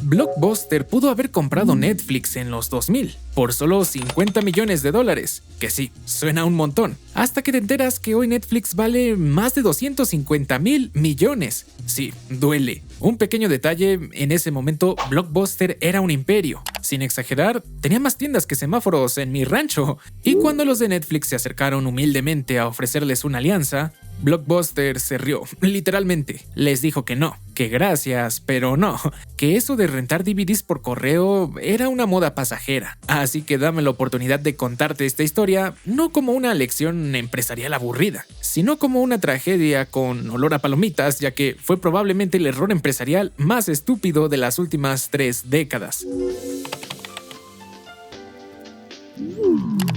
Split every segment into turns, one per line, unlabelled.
Blockbuster pudo haber comprado Netflix en los 2000 por solo $50 millones, que sí, suena un montón, hasta que te enteras que hoy Netflix vale más de $250 millones. Sí, duele. Un pequeño detalle, en ese momento Blockbuster era un imperio. Sin exagerar, tenía más tiendas que semáforos en mi rancho. Y cuando los de Netflix se acercaron humildemente a ofrecerles una alianza, Blockbuster se rió, literalmente. Les dijo que no, que gracias, pero no, que eso de rentar DVDs por correo era una moda pasajera. Así que dame la oportunidad de contarte esta historia, no como una lección empresarial aburrida, sino como una tragedia con olor a palomitas, ya que fue probablemente el error empresarial más estúpido de las últimas 3 décadas.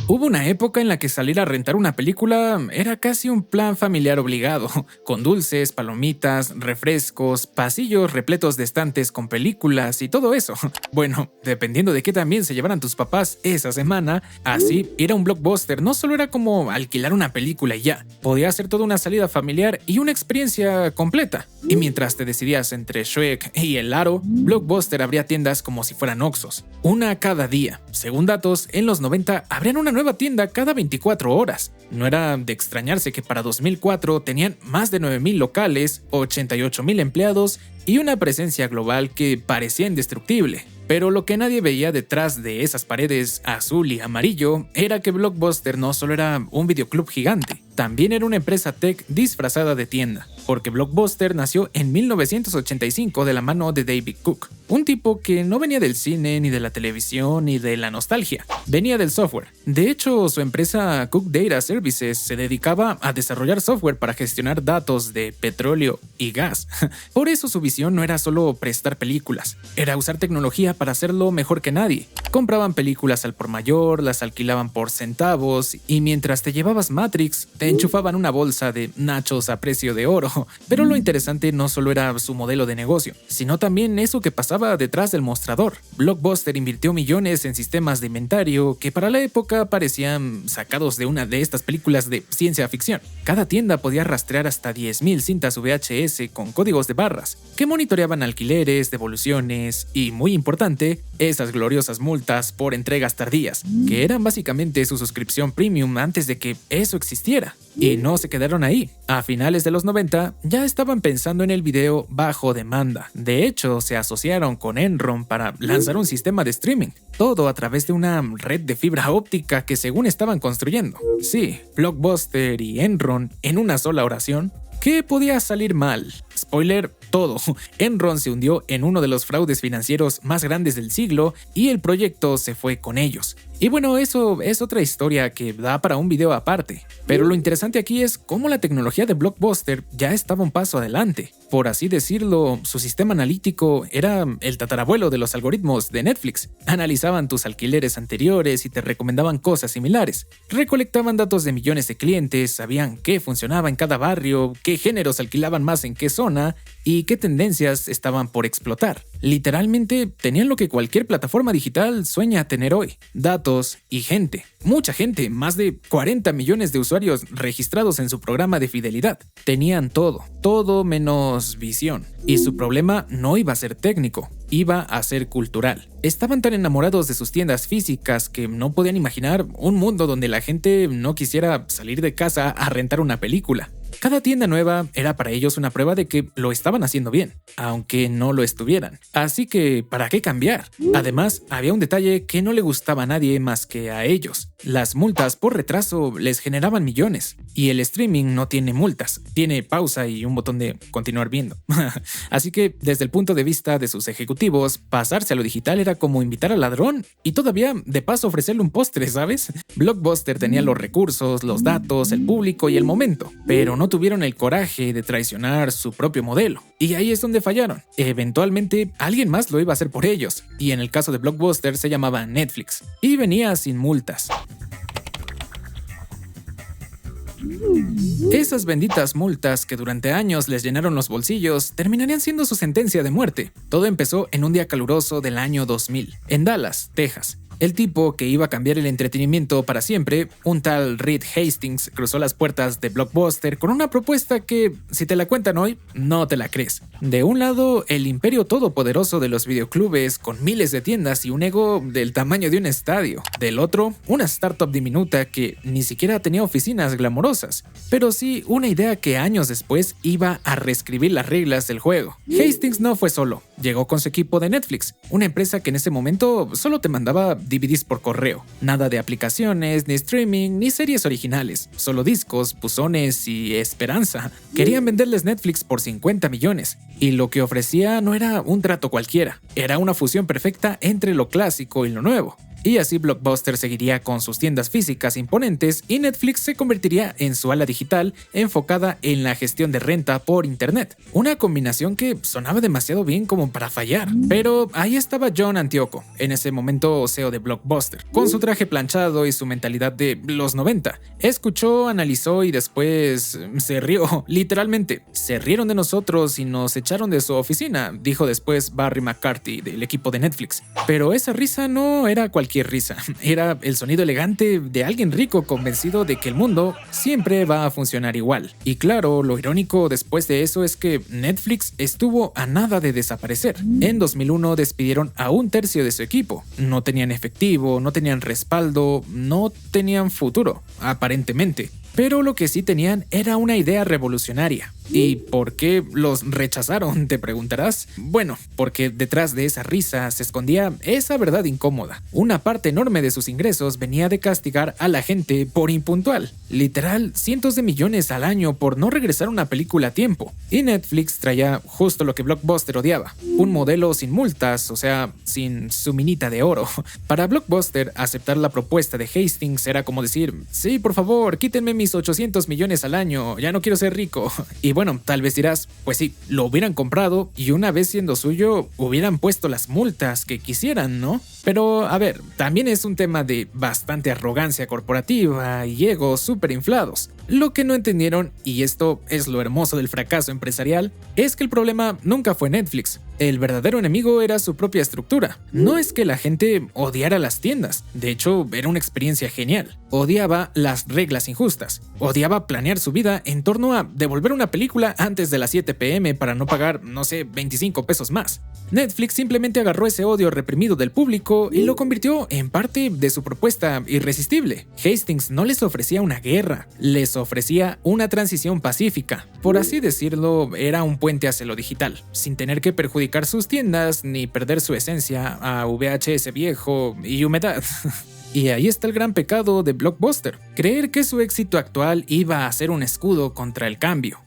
Hubo una época en la que salir a rentar una película era casi un plan familiar obligado, con dulces, palomitas, refrescos, pasillos repletos de estantes con películas y todo eso. Bueno, dependiendo de qué también se llevaran tus papás esa semana, así ir a un Blockbuster no solo era como alquilar una película y ya, podía ser toda una salida familiar y una experiencia completa. Y mientras te decidías entre Shrek y El Aro, Blockbuster abría tiendas como si fueran Oxxos, una cada día. Según datos, en los 90 abrían una nueva tienda cada 24 horas. No era de extrañarse que para 2004 tenían más de 9,000 locales, 88,000 empleados y una presencia global que parecía indestructible. Pero lo que nadie veía detrás de esas paredes azul y amarillo era que Blockbuster no solo era un videoclub gigante, también era una empresa tech disfrazada de tienda, porque Blockbuster nació en 1985 de la mano de David Cook, un tipo que no venía del cine, ni de la televisión, ni de la nostalgia, venía del software. De hecho, su empresa Cook Data Services se dedicaba a desarrollar software para gestionar datos de petróleo y gas. Por eso su visión no era solo prestar películas, era usar tecnología para hacerlo mejor que nadie. Compraban películas al por mayor, las alquilaban por centavos y mientras te llevabas Matrix, te enchufaban una bolsa de nachos a precio de oro. Pero lo interesante no solo era su modelo de negocio, sino también eso que pasaba detrás del mostrador. Blockbuster invirtió millones en sistemas de inventario que para la época parecían sacados de una de estas películas de ciencia ficción. Cada tienda podía rastrear hasta 10,000 cintas VHS con códigos de barras, que monitoreaban alquileres, devoluciones y, muy importante, esas gloriosas multas por entregas tardías, que eran básicamente su suscripción premium antes de que eso existiera. Y no se quedaron ahí. A finales de los 90 ya estaban pensando en el video bajo demanda. De hecho, se asociaron con Enron para lanzar un sistema de streaming. Todo a través de una red de fibra óptica que según estaban construyendo. Sí, Blockbuster y Enron en una sola oración. ¿Qué podía salir mal? Spoiler, todo. Enron se hundió en uno de los fraudes financieros más grandes del siglo y el proyecto se fue con ellos. Y bueno, eso es otra historia que da para un video aparte. Pero lo interesante aquí es cómo la tecnología de Blockbuster ya estaba un paso adelante. Por así decirlo, su sistema analítico era el tatarabuelo de los algoritmos de Netflix. Analizaban tus alquileres anteriores y te recomendaban cosas similares. Recolectaban datos de millones de clientes, sabían qué funcionaba en cada barrio, qué géneros alquilaban más en qué zona y qué tendencias estaban por explotar. Literalmente tenían lo que cualquier plataforma digital sueña tener hoy: datos y gente. Mucha gente, más de 40 millones de usuarios registrados en su programa de fidelidad. Tenían todo menos visión. Y su problema no iba a ser técnico, iba a ser cultural. Estaban tan enamorados de sus tiendas físicas que no podían imaginar un mundo donde la gente no quisiera salir de casa a rentar una película. Cada tienda nueva era para ellos una prueba de que lo estaban haciendo bien, aunque no lo estuvieran. Así que, ¿para qué cambiar? Además, había un detalle que no le gustaba a nadie más que a ellos. Las multas por retraso les generaban millones, y el streaming no tiene multas, tiene pausa y un botón de continuar viendo. Así que, desde el punto de vista de sus ejecutivos, pasarse a lo digital era como invitar al ladrón y todavía, de paso, ofrecerle un postre, ¿sabes? Blockbuster tenía los recursos, los datos, el público y el momento, pero no tuvieron el coraje de traicionar su propio modelo. Y ahí es donde fallaron. Eventualmente, alguien más lo iba a hacer por ellos, y en el caso de Blockbuster se llamaba Netflix, y venía sin multas. Esas benditas multas que durante años les llenaron los bolsillos terminarían siendo su sentencia de muerte. Todo empezó en un día caluroso del año 2000, en Dallas, Texas. El tipo que iba a cambiar el entretenimiento para siempre, un tal Reed Hastings, cruzó las puertas de Blockbuster con una propuesta que, si te la cuentan hoy, no te la crees. De un lado, el imperio todopoderoso de los videoclubes con miles de tiendas y un ego del tamaño de un estadio. Del otro, una startup diminuta que ni siquiera tenía oficinas glamorosas, pero sí una idea que años después iba a reescribir las reglas del juego. Hastings no fue solo, llegó con su equipo de Netflix, una empresa que en ese momento solo te mandaba DVDs por correo. Nada de aplicaciones, ni streaming, ni series originales. Solo discos, buzones y esperanza. Querían venderles Netflix por 50 millones. Y lo que ofrecía no era un trato cualquiera. Era una fusión perfecta entre lo clásico y lo nuevo. Y así Blockbuster seguiría con sus tiendas físicas imponentes y Netflix se convertiría en su ala digital enfocada en la gestión de renta por internet. Una combinación que sonaba demasiado bien como para fallar. Pero ahí estaba John Antioco, en ese momento CEO de Blockbuster, con su traje planchado y su mentalidad de los 90. Escuchó, analizó y después se rió, literalmente. Se rieron de nosotros y nos echaron de su oficina, dijo después Barry McCarthy del equipo de Netflix. Pero esa risa no era cualquier risa, era el sonido elegante de alguien rico convencido de que el mundo siempre va a funcionar igual. Y claro, lo irónico después de eso es que Netflix estuvo a nada de desaparecer. En 2001 despidieron a un tercio de su equipo. No tenían efectivo, no tenían respaldo, no tenían futuro, aparentemente. Pero lo que sí tenían era una idea revolucionaria. ¿Y por qué los rechazaron?, te preguntarás. Bueno, porque detrás de esa risa se escondía esa verdad incómoda. Una parte enorme de sus ingresos venía de castigar a la gente por impuntual. Literal, cientos de millones al año por no regresar una película a tiempo. Y Netflix traía justo lo que Blockbuster odiaba. Un modelo sin multas, o sea, sin su minita de oro. Para Blockbuster, aceptar la propuesta de Hastings era como decir, sí, por favor, quítenme mis 800 millones al año, ya no quiero ser rico. Y bueno, tal vez dirás, pues sí, lo hubieran comprado y una vez siendo suyo, hubieran puesto las multas que quisieran, ¿no? Pero, a ver, también es un tema de bastante arrogancia corporativa y egos súper inflados. Lo que no entendieron, y esto es lo hermoso del fracaso empresarial, es que el problema nunca fue Netflix. El verdadero enemigo era su propia estructura. No es que la gente odiara las tiendas, de hecho era una experiencia genial. Odiaba las reglas injustas, odiaba planear su vida en torno a devolver una película antes de las 7 p.m. para no pagar, no sé, 25 pesos más. Netflix simplemente agarró ese odio reprimido del público y lo convirtió en parte de su propuesta irresistible. Hastings no les ofrecía una guerra, les ofrecía una transición pacífica. Por así decirlo, era un puente hacia lo digital, sin tener que perjudicar sus tiendas ni perder su esencia a VHS viejo y humedad. Y ahí está el gran pecado de Blockbuster, creer que su éxito actual iba a ser un escudo contra el cambio.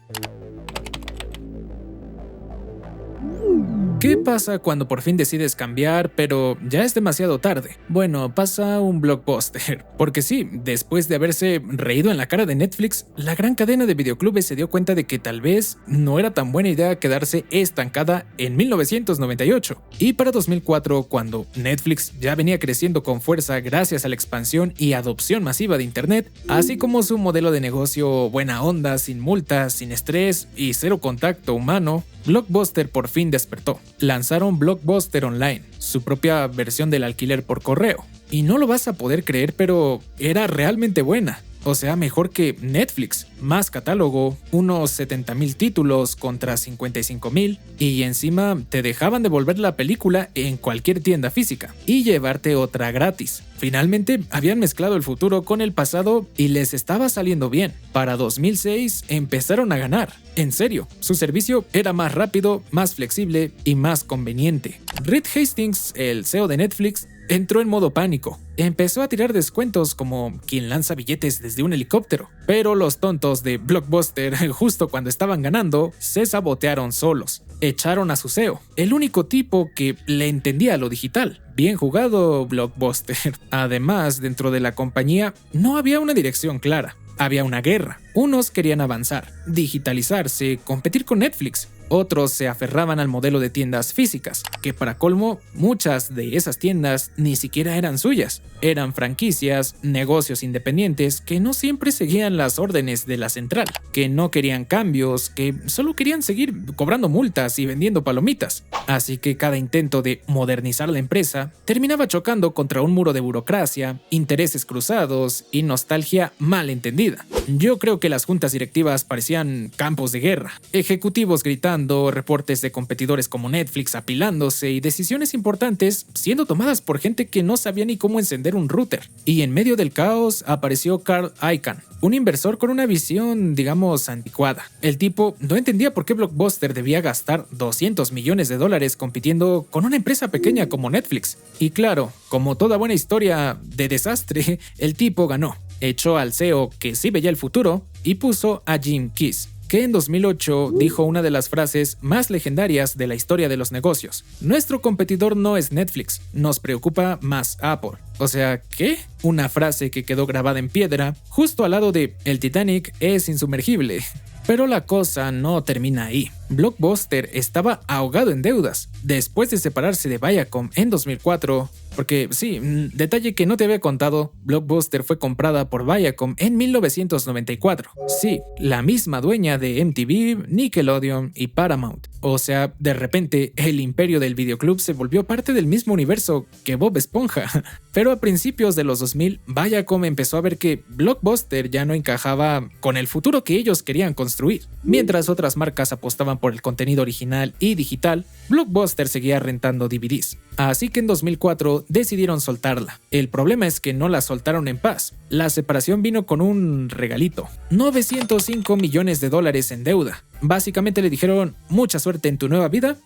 ¿Qué pasa cuando por fin decides cambiar, pero ya es demasiado tarde? Bueno, pasa un Blockbuster. Porque sí, después de haberse reído en la cara de Netflix, la gran cadena de videoclubes se dio cuenta de que tal vez no era tan buena idea quedarse estancada en 1998. Y para 2004, cuando Netflix ya venía creciendo con fuerza gracias a la expansión y adopción masiva de Internet, así como su modelo de negocio buena onda, sin multas, sin estrés y cero contacto humano, Blockbuster por fin despertó. Lanzaron Blockbuster Online, su propia versión del alquiler por correo. Y no lo vas a poder creer, pero era realmente buena. O sea, mejor que Netflix, más catálogo, unos 70,000 títulos contra 55,000, y encima te dejaban devolver la película en cualquier tienda física y llevarte otra gratis. Finalmente habían mezclado el futuro con el pasado y les estaba saliendo bien. Para 2006 empezaron a ganar. En serio, su servicio era más rápido, más flexible y más conveniente. Reed Hastings, el CEO de Netflix, entró en modo pánico. Empezó a tirar descuentos como quien lanza billetes desde un helicóptero. Pero los tontos de Blockbuster, justo cuando estaban ganando, se sabotearon solos. Echaron a su CEO, el único tipo que le entendía lo digital. Bien jugado, Blockbuster. Además, dentro de la compañía no había una dirección clara. Había una guerra. Unos querían avanzar, digitalizarse, competir con Netflix. Otros se aferraban al modelo de tiendas físicas, que para colmo, muchas de esas tiendas ni siquiera eran suyas. Eran franquicias, negocios independientes que no siempre seguían las órdenes de la central, que no querían cambios, que solo querían seguir cobrando multas y vendiendo palomitas. Así que cada intento de modernizar la empresa terminaba chocando contra un muro de burocracia, intereses cruzados y nostalgia mal entendida. Yo creo que las juntas directivas parecían campos de guerra, ejecutivos gritando, reportes de competidores como Netflix apilándose y decisiones importantes siendo tomadas por gente que no sabía ni cómo encender un router. Y en medio del caos apareció Carl Icahn, un inversor con una visión, digamos, anticuada. El tipo no entendía por qué Blockbuster debía gastar $200 millones compitiendo con una empresa pequeña como Netflix. Y claro, como toda buena historia de desastre, el tipo ganó. Echó al CEO que sí veía el futuro y puso a Jim Keyes, que en 2008 dijo una de las frases más legendarias de la historia de los negocios. Nuestro competidor no es Netflix, nos preocupa más Apple. O sea, ¿qué? Una frase que quedó grabada en piedra justo al lado de "El Titanic es insumergible". Pero la cosa no termina ahí. Blockbuster estaba ahogado en deudas. Después de separarse de Viacom en 2004, porque sí, detalle que no te había contado, Blockbuster fue comprada por Viacom en 1994. Sí, la misma dueña de MTV, Nickelodeon y Paramount. O sea, de repente, el imperio del videoclub se volvió parte del mismo universo que Bob Esponja. Pero a principios de los 2000, Viacom empezó a ver que Blockbuster ya no encajaba con el futuro que ellos querían construir. Mientras otras marcas apostaban por el contenido original y digital, Blockbuster seguía rentando DVDs. Así que en 2004 decidieron soltarla. El problema es que no la soltaron en paz. La separación vino con un regalito: $905 millones en deuda. Básicamente le dijeron: mucha suerte en tu nueva vida,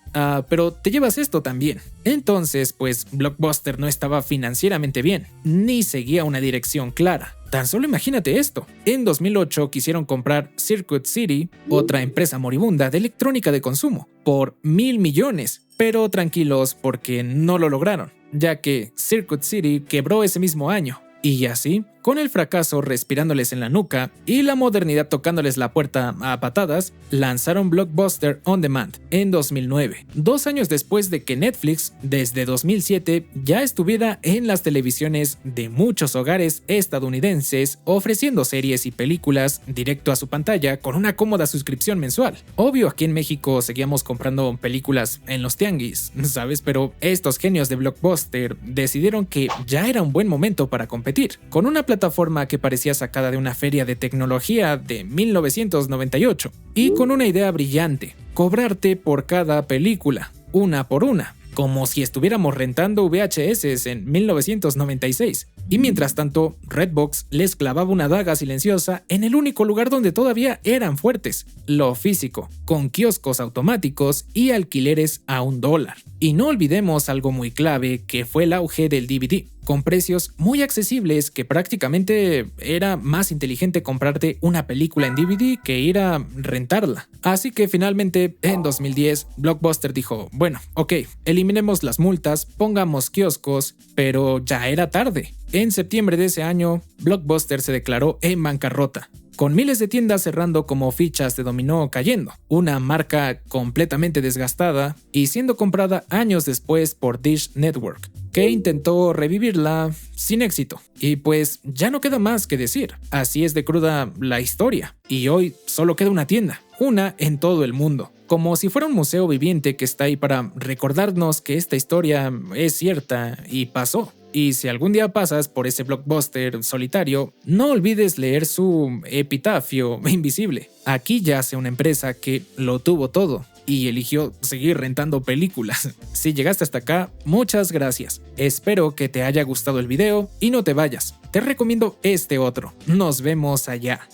pero te llevas esto también. Entonces, pues Blockbuster no estaba financieramente bien, ni seguía una dirección clara. Tan solo imagínate esto. En 2008 quisieron comprar Circuit City, otra empresa moribunda de electrónica de consumo, por $1,000 millones. Pero tranquilos, porque no lo lograron, ya que Circuit City quebró ese mismo año. Y así, con el fracaso respirándoles en la nuca y la modernidad tocándoles la puerta a patadas, lanzaron Blockbuster On Demand en 2009, 2 años después de que Netflix, desde 2007, ya estuviera en las televisiones de muchos hogares estadounidenses, ofreciendo series y películas directo a su pantalla con una cómoda suscripción mensual. Obvio, aquí en México seguíamos comprando películas en los tianguis, ¿sabes? Pero estos genios de Blockbuster decidieron que ya era un buen momento para competir, con una plataforma que parecía sacada de una feria de tecnología de 1998, y con una idea brillante: cobrarte por cada película, una por una, como si estuviéramos rentando VHS en 1996. Y mientras tanto, Redbox les clavaba una daga silenciosa en el único lugar donde todavía eran fuertes: lo físico, con kioscos automáticos y alquileres a $1. Y no olvidemos algo muy clave, que fue el auge del DVD, con precios muy accesibles, que prácticamente era más inteligente comprarte una película en DVD que ir a rentarla. Así que finalmente, en 2010, Blockbuster dijo: bueno, ok, eliminemos las multas, pongamos kioscos, pero ya era tarde. En septiembre de ese año, Blockbuster se declaró en bancarrota, con miles de tiendas cerrando como fichas de dominó cayendo, una marca completamente desgastada y siendo comprada años después por Dish Network, que intentó revivirla sin éxito. Y pues ya no queda más que decir, así es de cruda la historia, y hoy solo queda una tienda, una en todo el mundo, como si fuera un museo viviente que está ahí para recordarnos que esta historia es cierta y pasó. Y si algún día pasas por ese Blockbuster solitario, no olvides leer su epitafio invisible: aquí yace una empresa que lo tuvo todo y eligió seguir rentando películas. Si llegaste hasta acá, muchas gracias. Espero que te haya gustado el video y no te vayas. Te recomiendo este otro. Nos vemos allá.